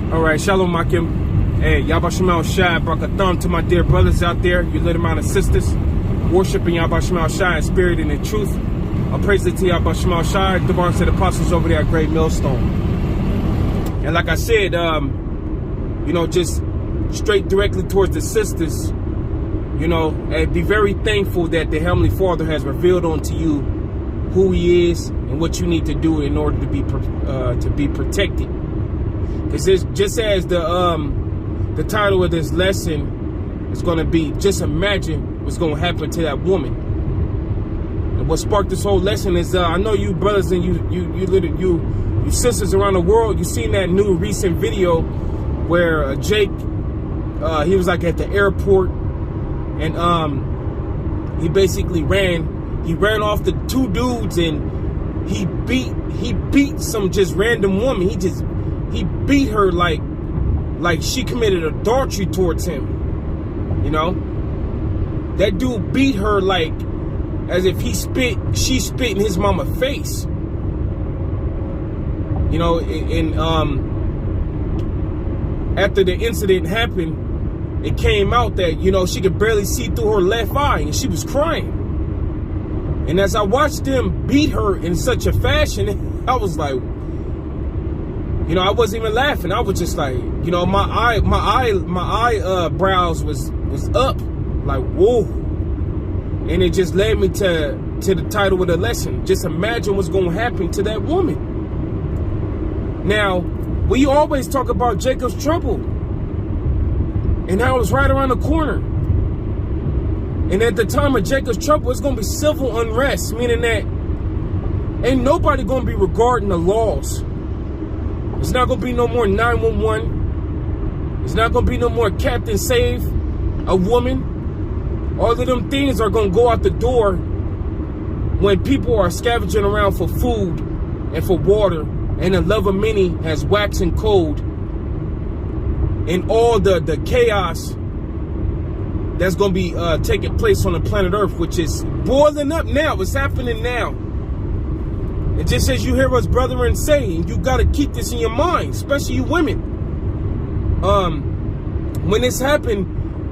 All right, Shalom Makim. Hey, Yahweh Shema Shai, Brakatham to my dear brothers out there, you little amount of sisters, worshiping Yahweh Shema Shai in spirit and in truth. I praise it to Yahweh Shema Shai, the bars of the apostles over there at Great Millstone. And like I said, just straight directly towards the sisters, and be very thankful that the Heavenly Father has revealed unto you who He is and what you need to do in order to be protected. Because just as the title of this lesson is going to be, just imagine what's going to happen to that woman. And what sparked this whole lesson is, I know you brothers and you sisters around the world, you seen that new recent video where Jake, he was like at the airport, and he basically ran off the two dudes, and he beat some just random woman. He beat her like she committed adultery towards him. That dude beat her like as if she spit in his mama's face. After the incident happened, it came out that, she could barely see through her left eye, and she was crying. And as I watched them beat her in such a fashion, I was like, I wasn't even laughing. I was just like, my eyebrows was up, like, whoa. And it just led me to the title of the lesson. Just imagine what's going to happen to that woman. Now, we always talk about Jacob's trouble and how it was right around the corner. And at the time of Jacob's trouble, it's going to be civil unrest, meaning that ain't nobody going to be regarding the laws. It's not going to be no more 911. It's not going to be no more Captain Save a Woman. All of them things are going to go out the door when people are scavenging around for food and for water, and the love of many has waxed and cold. And all the chaos that's going to be taking place on the planet Earth, which is boiling up now. It's happening now. And just as you hear us brethren saying, you got to keep this in your mind, especially you women. When this happened,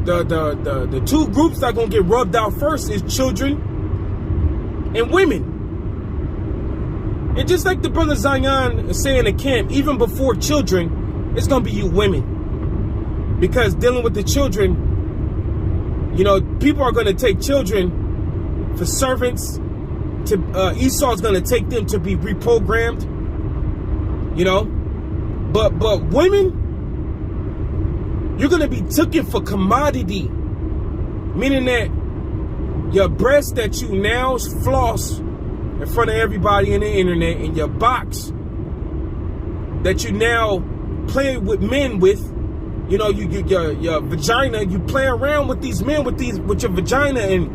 the two groups that are going to get rubbed out first is children and women. And just like the brother Zion is saying in camp, even before children, it's going to be you women. Because dealing with the children, people are going to take children for servants. Esau's going to take them to be reprogrammed. But women, you're going to be taken for commodity. Meaning that your breast that you now floss in front of everybody in the internet, and your box that you now play with men with, your vagina, you play around with these men with your vagina and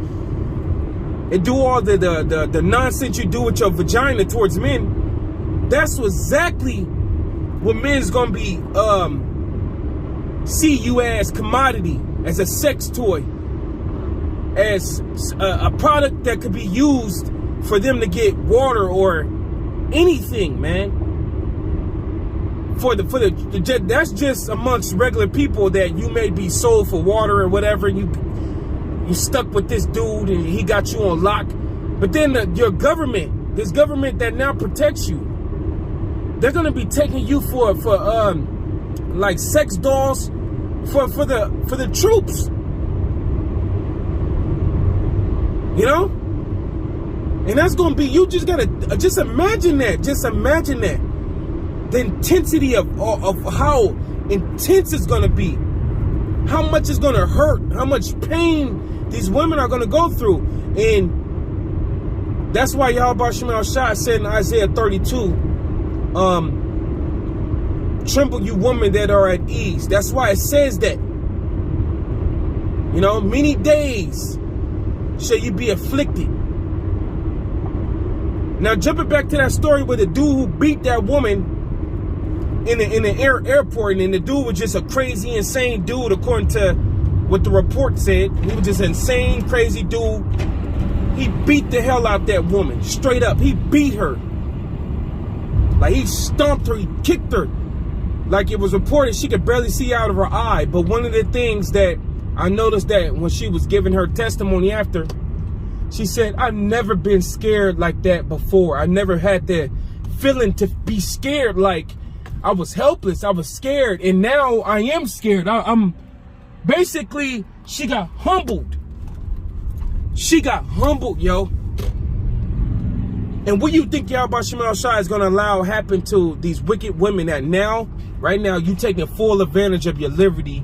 do all the nonsense you do with your vagina towards men. That's exactly what men's gonna be see you as commodity, as a sex toy, as a product that could be used for them to get water or anything, man. That's just amongst regular people that you may be sold for water or whatever. You stuck with this dude and he got you on lock. But then your government, this government that now protects you, they're gonna be taking you for like sex dolls for the troops. And that's gonna be, you just gotta just imagine that. Just imagine that. The intensity of how intense it's gonna be. How much it's gonna hurt, how much pain these women are gonna go through. And that's why Yahweh Shema Shai said in Isaiah 32, tremble you women that are at ease. That's why it says that. Many days shall you be afflicted. Now jumping back to that story with the dude who beat that woman in the airport, and the dude was just a crazy, insane dude, according to what the report said. He was just an insane, crazy dude. He beat the hell out that woman, straight up. He beat her. Like, he stomped her, he kicked her. like it was reported, she could barely see out of her eye. But one of the things that I noticed that when she was giving her testimony after, she said, I've never been scared like that before. I never had that feeling to be scared. Like I was helpless. I was scared. And now I am scared. I'm basically, she got humbled. She got humbled, yo. And what do you think Yahweh Shema Shai is going to allow happen to these wicked women that now, right now, you taking full advantage of your liberty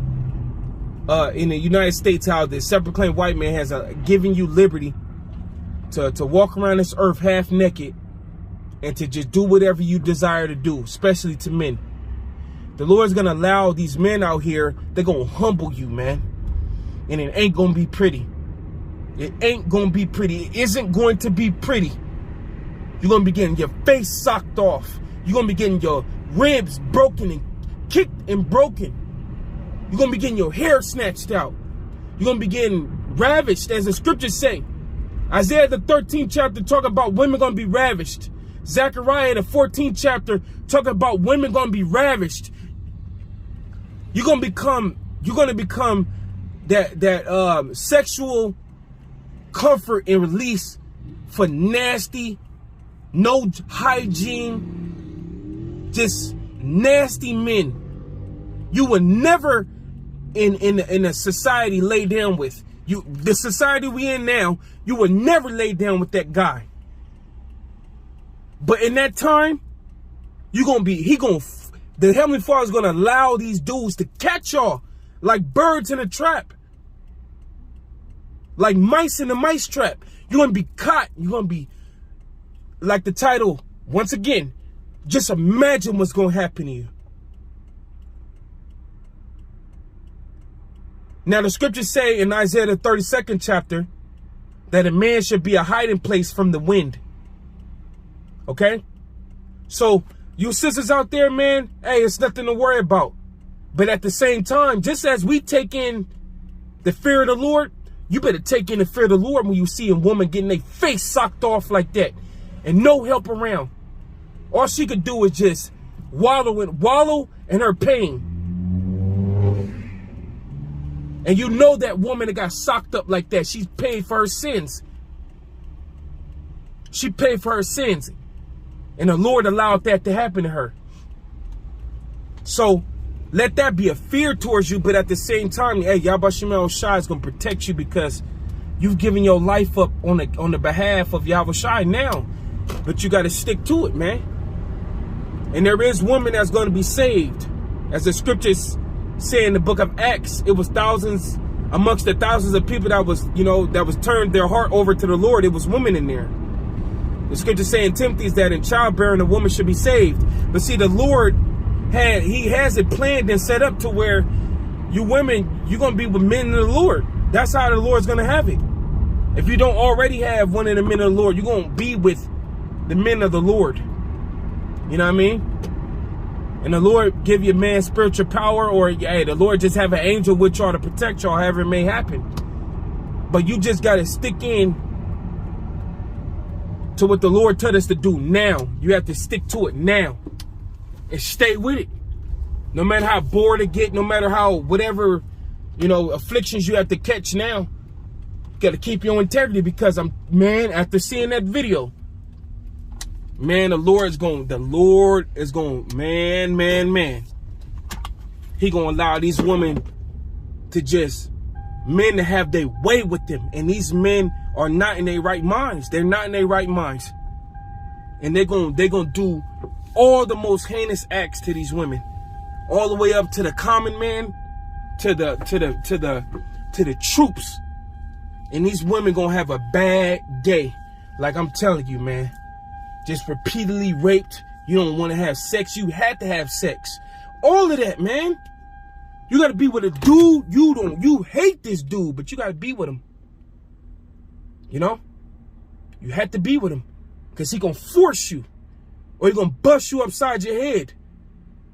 in the United States, how the self-proclaimed white man has given you liberty to walk around this earth half naked and to just do whatever you desire to do, especially to men. The Lord's going to allow these men out here, they're going to humble you, man. And it ain't going to be pretty. It ain't going to be pretty. It isn't going to be pretty. You're going to be getting your face socked off. You're going to be getting your ribs broken and kicked and broken. You're going to be getting your hair snatched out. You're going to be getting ravished, as the scriptures say. Isaiah the 13th chapter talking about women going to be ravished. Zechariah the 14th chapter talking about women going to be ravished. You're going to become that sexual comfort and release for nasty, no hygiene, just nasty men. You will never in a society lay down with. The society we in now, you will never lay down with that guy. But in that time, the Heavenly Father is gonna allow these dudes to catch y'all like birds in a trap, like mice in a mice trap. You're gonna be caught. You're gonna be like the title once again. Just imagine what's gonna happen to you. Now the scriptures say in Isaiah the 32nd chapter that a man should be a hiding place from the wind. Okay? So you sisters out there, man, hey, it's nothing to worry about. But at the same time, just as we take in the fear of the Lord, you better take in the fear of the Lord when you see a woman getting their face socked off like that and no help around. All she could do is just wallow in her pain. And you know that woman that got socked up like that, she's paid for her sins. She paid for her sins. And the Lord allowed that to happen to her. So let that be a fear towards you. But at the same time, hey, Yahweh Shema Shai is going to protect you because you've given your life up on the behalf of Yahweh Shai now. But you got to stick to it, man. And there is women that's going to be saved. As the scriptures say in the book of Acts, it was thousands amongst the thousands of people that was, that was turned their heart over to the Lord. It was women in there. The scripture saying Timothy is that in childbearing a woman should be saved. But see, the Lord he has it planned and set up to where you women, you're going to be with men of the Lord. That's how the Lord's going to have it. If you don't already have one of the men of the Lord, you're going to be with the men of the Lord. You know what I mean? And the Lord give you man spiritual power, or hey, the Lord just have an angel with y'all to protect y'all, however it may happen. But you just got to stick in to what the Lord told us to do now. You have to stick to it now and stay with it. No matter how bored it get, no matter how whatever, afflictions you have to catch now, you got to keep your integrity because after seeing that video, man, the Lord is going, man. He going to allow these women to men to have their way with them. And these men are not in their right minds. They're not in their right minds. And they're going to do all the most heinous acts to these women. All the way up to the common man, to the troops. And these women going to have a bad day. Like I'm telling you, man. Just repeatedly raped. You don't want to have sex. You had to have sex. All of that, man. You got to be with a dude. You hate this dude, but you got to be with him. You had to be with him because he going to force you or he going to bust you upside your head.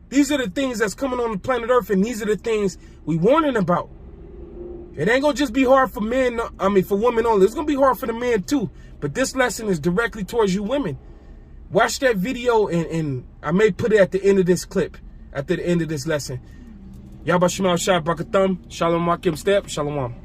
These are the things that's coming on the planet Earth, and these are the things we warning about. It ain't going to just be hard for men. For women only. It's going to be hard for the men too. But this lesson is directly towards you women. Watch that video, and I may put it at the end of this clip. after the end of this lesson. Yabba Shemal Shai Brakathum, Shalom Akim Step, Shalom.